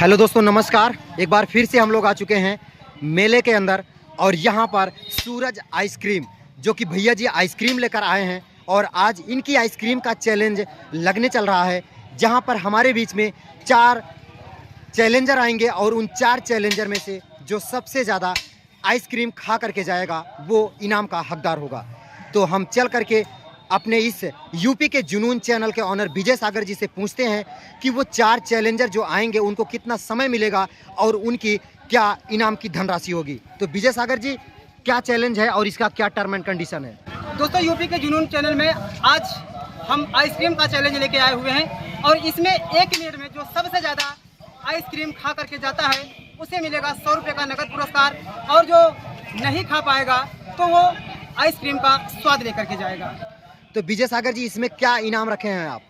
Hello दोस्तों, नमस्कार। एक बार फिर से हम लोग आ चुके हैं मेले के अंदर और यहाँ पर सूरज आइसक्रीम, जो कि भैया जी आइसक्रीम लेकर आए हैं और आज इनकी आइसक्रीम का चैलेंज लगने चल रहा है, जहाँ पर हमारे बीच में 4 चैलेंजर आएंगे और उन 4 चैलेंजर में से जो सबसे ज़्यादा आइसक्रीम खा करके जाएगा वो इनाम का हकदार होगा। तो हम चल करके अपने इस यूपी के जुनून चैनल के ऑनर विजय सागर जी से पूछते हैं कि वो 4 चैलेंजर जो आएंगे उनको कितना समय मिलेगा और उनकी क्या इनाम की धनराशि होगी। तो विजय सागर जी, क्या चैलेंज है और इसका क्या टर्म एंड कंडीशन है? दोस्तों, यूपी के जुनून चैनल में आज हम आइसक्रीम का चैलेंज लेके आए हुए हैं और इसमें 1 मिनट में जो सबसे ज़्यादा आइसक्रीम खा करके जाता है उसे मिलेगा 100 रुपये का नकद पुरस्कार, और जो नहीं खा पाएगा तो वो आइसक्रीम का स्वाद लेकर के जाएगा। तो विजय सागर जी, इसमें क्या इनाम रखे हैं आप?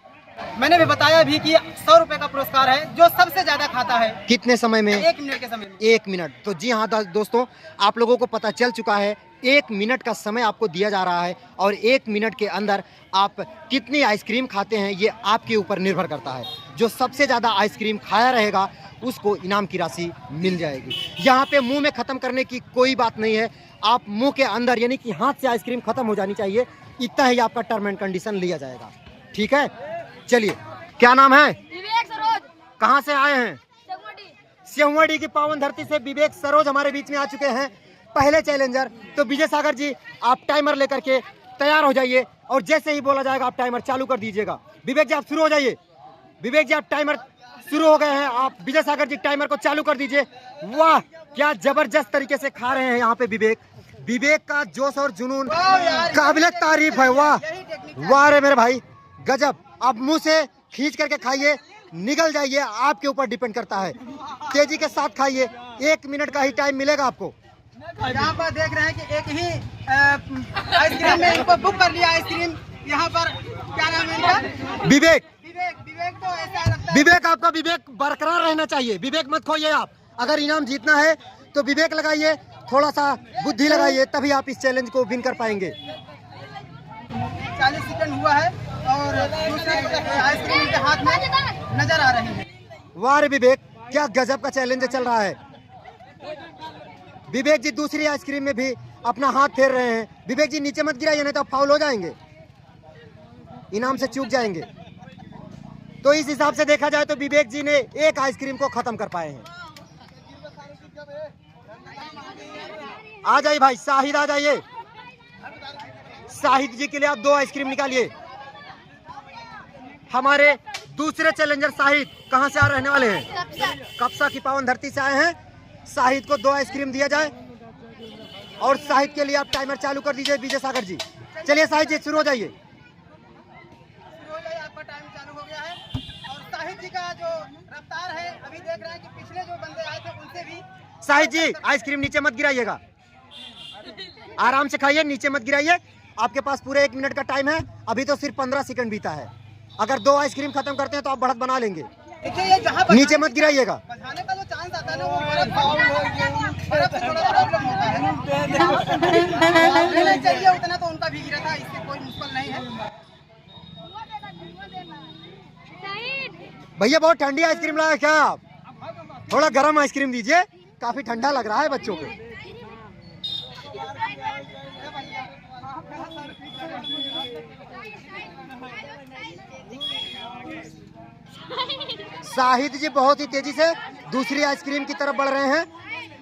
मैंने भी बताया भी कि 100 रुपये का पुरस्कार है जो सबसे ज़्यादा खाता है। कितने समय में? 1 मिनट के समय में। 1 मिनट। तो जी हाँ दोस्तों, आप लोगों को पता चल चुका है, 1 मिनट का समय आपको दिया जा रहा है और 1 मिनट के अंदर आप कितनी आइसक्रीम खाते हैं ये आपके ऊपर निर्भर करता है। जो सबसे ज़्यादा आइसक्रीम खाया रहेगा उसको इनाम की राशि मिल जाएगी। यहाँ पे मुंह में ख़त्म करने की कोई बात नहीं है, आप मुंह के अंदर यानी कि हाथ से आइसक्रीम ख़त्म हो जानी चाहिए, इतना ही आपका टर्म एंड कंडीशन लिया जाएगा। ठीक है, चलिए। क्या नाम है? विवेक सरोज। कहाँ से आए हैं? सेवड़ी की पावन धरती से विवेक सरोज हमारे बीच में आ चुके हैं, पहले चैलेंजर। तो विजय सागर जी, आप टाइमर लेकर के तैयार हो जाइए और जैसे ही बोला जाएगा आप टाइमर चालू कर दीजिएगा। विवेक जी, आप शुरू हो जाइए। विवेक जी, आप टाइमर शुरू हो गए हैं। आप विजय सागर जी टाइमर को चालू कर दीजिए। वाह, क्या जबरदस्त तरीके से खा रहे हैं यहाँ पे विवेक का जोश और जुनून काबिल तारीफ है। वाह वाह रे मेरे भाई, गजब। आप मुंह से खींच करके खाइए, निगल जाइए, आपके ऊपर डिपेंड करता है। तेजी के साथ खाइए, 1 मिनट का ही टाइम मिलेगा आपको। यहाँ पर देख रहे हैं कि एक ही आइसक्रीम में इनको बुक कर लिया आइसक्रीम। यहाँ पर क्या नाम है इनका? विवेक। तो ऐसा लगता है। विवेक, आपका विवेक बरकरार रहना चाहिए, विवेक मत खोइए आप। अगर इनाम जीतना है तो विवेक लगाइए, थोड़ा सा बुद्धि लगाइए, तभी आप इस चैलेंज को विन कर पाएंगे। 40 सेकंड हुआ है और दूसरे आइसक्रीम के हाथ में नजर आ रही है। वाह रे विवेक, क्या गजब का चैलेंज चल रहा है। विवेक जी दूसरी आइसक्रीम में भी अपना हाथ फेर रहे हैं। विवेक जी, नीचे मत गिराइए, नहीं तो आप फाउल हो जाएंगे, इनाम से चूक जाएंगे। तो इस हिसाब से देखा जाए तो विवेक जी ने 1 आइसक्रीम को खत्म कर पाए हैं। आ जाइए भाई, शाहिद आ जाइए। शाहिद जी के लिए आप 2 आइसक्रीम निकालिए। हमारे दूसरे चैलेंजर शाहिद कहां से रहने वाले हैं? कपसा की पावन धरती से आए हैं। शाहिद को 2 आइसक्रीम दिया जाए और शाहिद के लिए आप टाइमर चालू कर दीजिए विजय सागर जी। चलिए शाहिद जी, शुरू हो जाइए। आपका टाइम चालू हो गया है और शाहिद जी का जो रफ्तार है, अभी देख रहे हैं कि पिछले जो बंदे आए थे उनसे भी। शाहिद जी, आइसक्रीम नीचे मत गिराइएगा, आराम से खाइए, नीचे मत गिराइए। आपके पास पूरे 1 मिनट का टाइम है, अभी तो सिर्फ 15 सेकंड बीता है। अगर 2 आइसक्रीम खत्म करते हैं तो आप बढ़त बना लेंगे। देखिए, ये जहाँ नीचे मत गिराइएगा। बचाने का जो चांस आता है ना, वो बर्फ से थोड़ा प्रॉब्लम होता है। नहीं चाहिए उतना तो उनका भी गिरा था, इससे कोई मुश्किल नहीं है। भैया, बहुत ठंडी आइसक्रीम लाया क्या आप? थोड़ा गर्म आइसक्रीम दीजिए, काफी ठंडा लग रहा है बच्चों को। शाहिद जी बहुत ही तेजी से दूसरी आइसक्रीम की तरफ बढ़ रहे हैं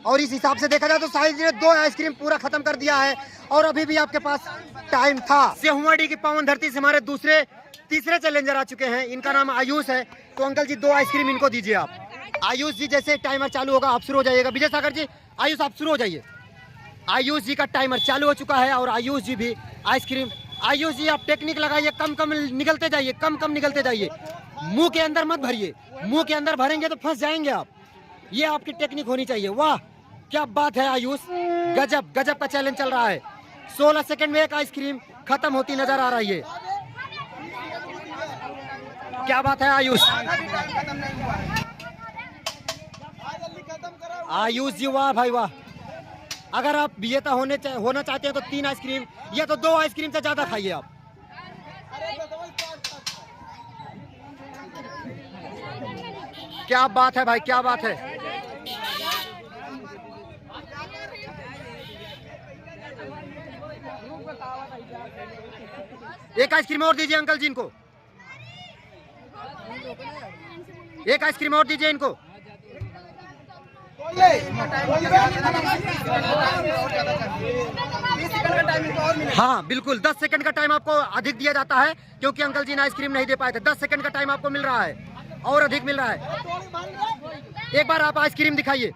और इस हिसाब से देखा जाए तो शाहिद जी ने 2 आइसक्रीम पूरा खत्म कर दिया है और अभी भी आपके पास टाइम था। सेहुआडी की पावन धरती से हमारे तीसरे चैलेंजर आ चुके हैं, इनका नाम आयुष है। तो अंकल जी, 2 आइसक्रीम इनको दीजिए आप। आयुष जी, जैसे टाइमर चालू होगा आप शुरू हो जाइएगा। विजय सागर जी, आयुष आप शुरू हो जाइए। आयुष जी का टाइमर चालू हो चुका है और आयुष जी भी आइसक्रीम। आयुष जी, आप टेक्निक लगाइए, कम निकलते जाइए, कम निकलते जाइए, मुंह के अंदर मत भरिए, मुंह के अंदर भरेंगे तो फंस जाएंगे आप। ये आपकी टेक्निक होनी चाहिए। वाह, क्या बात है आयुष, गजब का चैलेंज चल रहा है। 16 सेकंड में 1 आइसक्रीम खत्म होती नजर आ रही है। क्या बात है आयुष। आयुष जी, वाह भाई वाह। अगर आप विजेता होना चाहते हैं तो 3 आइसक्रीम या तो 2 आइसक्रीम से ज्यादा खाइए आप। क्या बात है भाई, क्या बात है। एक आइसक्रीम और दीजिए अंकल जी इनको, एक आइसक्रीम और दीजिए इनको। हाँ बिल्कुल, 10 सेकंड का टाइम आपको अधिक दिया जाता है क्योंकि अंकल जी ने आइसक्रीम नहीं दे पाए थे। 10 सेकंड का टाइम आपको मिल रहा है और अधिक मिल रहा है। एक बार आप आइसक्रीम दिखाइए।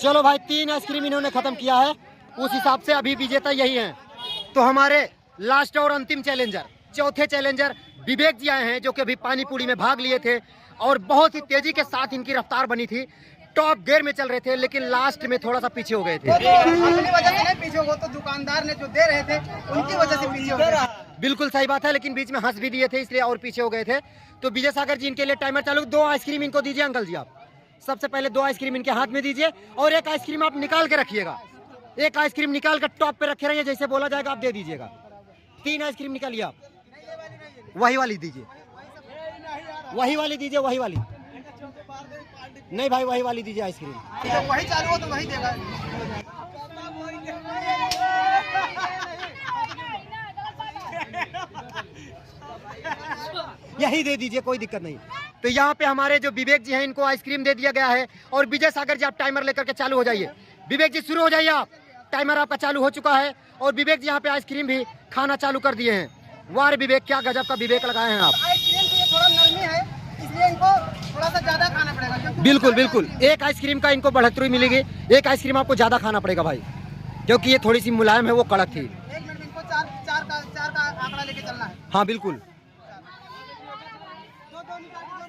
चलो भाई, 3 आइसक्रीम इन्होंने खत्म किया है, उस हिसाब से अभी विजेता यही हैं। तो हमारे लास्ट और अंतिम चैलेंजर, चौथे चैलेंजर विवेक जी आए हैं, जो कि अभी पानी पूरी में भाग लिए थे और बहुत ही तेजी के साथ इनकी रफ्तार बनी थी। टॉप गियर में चल रहे थे लेकिन लास्ट में थोड़ा सा पीछे हो गए थे। अपनी वजह से नहीं पीछे हो, तो दुकानदार ने जो दे रहे थे उनकी वजह से पीछे हो गए। बिल्कुल सही बात है, लेकिन बीच में हंस भी दिए थे इसलिए और पीछे हो गए थे। तो विजय सागर जी इनके लिए टाइमर चालू। 2 आइसक्रीम इनको दीजिए अंकल जी। आप सबसे पहले 2 आइसक्रीम इनके हाथ में दीजिए और एक आइसक्रीम आप निकाल के रखिएगा। एक आइसक्रीम निकाल कर टॉप पे रखे रहिए, जैसे बोला जाएगा आप दे दीजिएगा। 3 आइसक्रीम निकालिए आप। वही वाली दीजिए, वही वाली दीजिए, वही वाली नहीं भाई, वही वाली दीजिए आइसक्रीम। तो वही चालू हो तो वही देगा। यही दे दीजिए, कोई दिक्कत नहीं। तो यहाँ पे हमारे जो विवेक जी हैं इनको आइसक्रीम दे दिया गया है। और विजय सागर जी आप टाइमर लेकर के चालू हो जाइए। विवेक जी शुरू हो जाइए आप, टाइमर आपका चालू हो चुका है। और विवेक जी यहाँ पे आइसक्रीम भी खाना चालू कर दिए हैं। वाह विवेक, क्या गजब का विवेक लगाए हैं आप। आइसक्रीम तो ये थोड़ा नरमी है, इसलिए इनको थोड़ा सा ज्यादा खाना पड़ेगा। बिल्कुल बिल्कुल, एक आइसक्रीम का इनको बढ़ोतरी मिलेगी। एक आइसक्रीम आपको ज्यादा खाना पड़ेगा भाई, क्योंकि ये थोड़ी सी मुलायम है, वो कड़क थी। 1 मिनट में इनको चार का आंकड़ा लेके चलना है। हाँ बिल्कुल,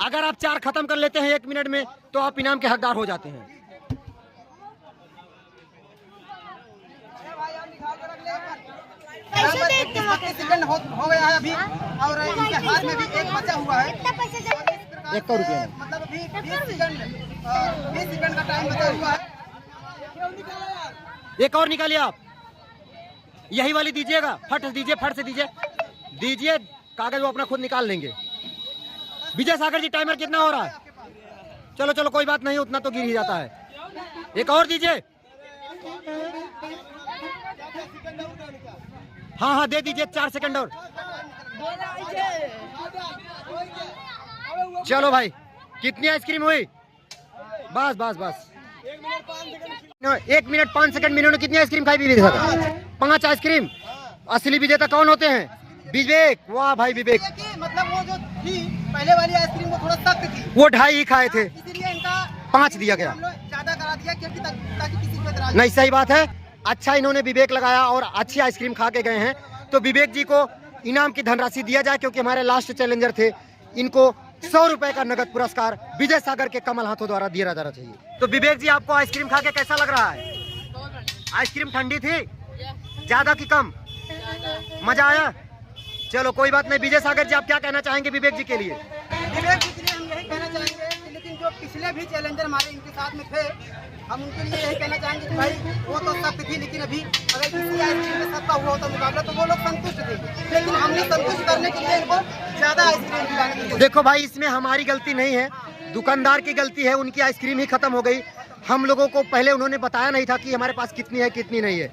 अगर आप 4 खत्म कर लेते हैं 1 मिनट में तो आप इनाम के हकदार हो जाते हैं। सेकंड हो गया है अभी, और इनके हाथ में भी एक बचा हुआ है। 100 रुपये में मतलब अभी 20 सेकंड का टाइम बचा हुआ है। एक और निकालिए आप। यही वाली दीजिएगा, फट दीजिए, फट से दीजिए, दीजिए कागज, वो अपना खुद निकाल लेंगे। विजय सागर जी टाइमर कितना हो रहा है? चलो चलो कोई बात नहीं, उतना तो गिर ही जाता है। एक और दीजिए। हाँ हाँ दे दीजिए, 4 सेकंड और। चलो भाई, कितनी आइसक्रीम हुई? बस बस बस, 1 मिनट 5 सेकंड में इन्होंने कितनी आइसक्रीम खाई? विवेक सागर 5 आइसक्रीम। असली विजेता कौन होते हैं? विवेक। वाह भाई विवेक, मतलब वो जो थी पहले वाली आइसक्रीम वो थोड़ा सख्त थी, वो 2.5 ही खाए थे, इसीलिए इनका 5 दिया गया। हम लोग ज्यादा करा दिया क्योंकि ताकि किसी को एतराज नहीं, सही बात है। अच्छा इन्होंने विवेक लगाया और अच्छी आइसक्रीम खा के गए हैं। तो विवेक जी को इनाम की धनराशि दिया जाए, क्योंकि हमारे लास्ट चैलेंजर थे। इनको 100 रुपए का नगद पुरस्कार विजय सागर के कमल हाथों द्वारा दिया जाना चाहिए। तो विवेक जी आपको आइसक्रीम खा के कैसा लग रहा है? आइसक्रीम ठंडी थी ज्यादा की कम? मजा आया? चलो कोई बात नहीं। विजय सागर जी आप क्या कहना चाहेंगे विवेक जी के लिए? विवेक जी के लिए हम यही कहना चाहेंगे कि लेकिन जो पिछले भी चैलेंजर हमारे इनके साथ में थे, हम उनके लिए यही कहना चाहेंगे कि भाई वो तो सख्त थी, लेकिन अभी अगर किसी आइसक्रीम में सबका हुआ होता मुकाबला तो वो लोग संतुष्ट थे, लेकिन हमने संतुष्ट करने के लिए इनको ज्यादा आइसक्रीम दिलाने की। देखो भाई, इसमें हमारी गलती नहीं है, दुकानदार की गलती है। उनकी आइसक्रीम ही खत्म हो गई। हम लोगों को पहले उन्होंने बताया नहीं था कि हमारे पास कितनी है कितनी नहीं है,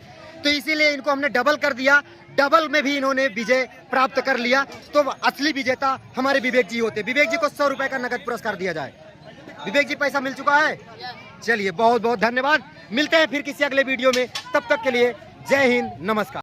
तो इसीलिए इनको हमने डबल कर दिया। डबल में भी इन्होंने विजय प्राप्त कर लिया। तो असली विजेता हमारे विवेक जी होते। विवेक जी को 100 रुपए का नगद पुरस्कार दिया जाए। विवेक जी पैसा मिल चुका है? चलिए बहुत बहुत धन्यवाद। मिलते हैं फिर किसी अगले वीडियो में, तब तक के लिए जय हिंद, नमस्कार।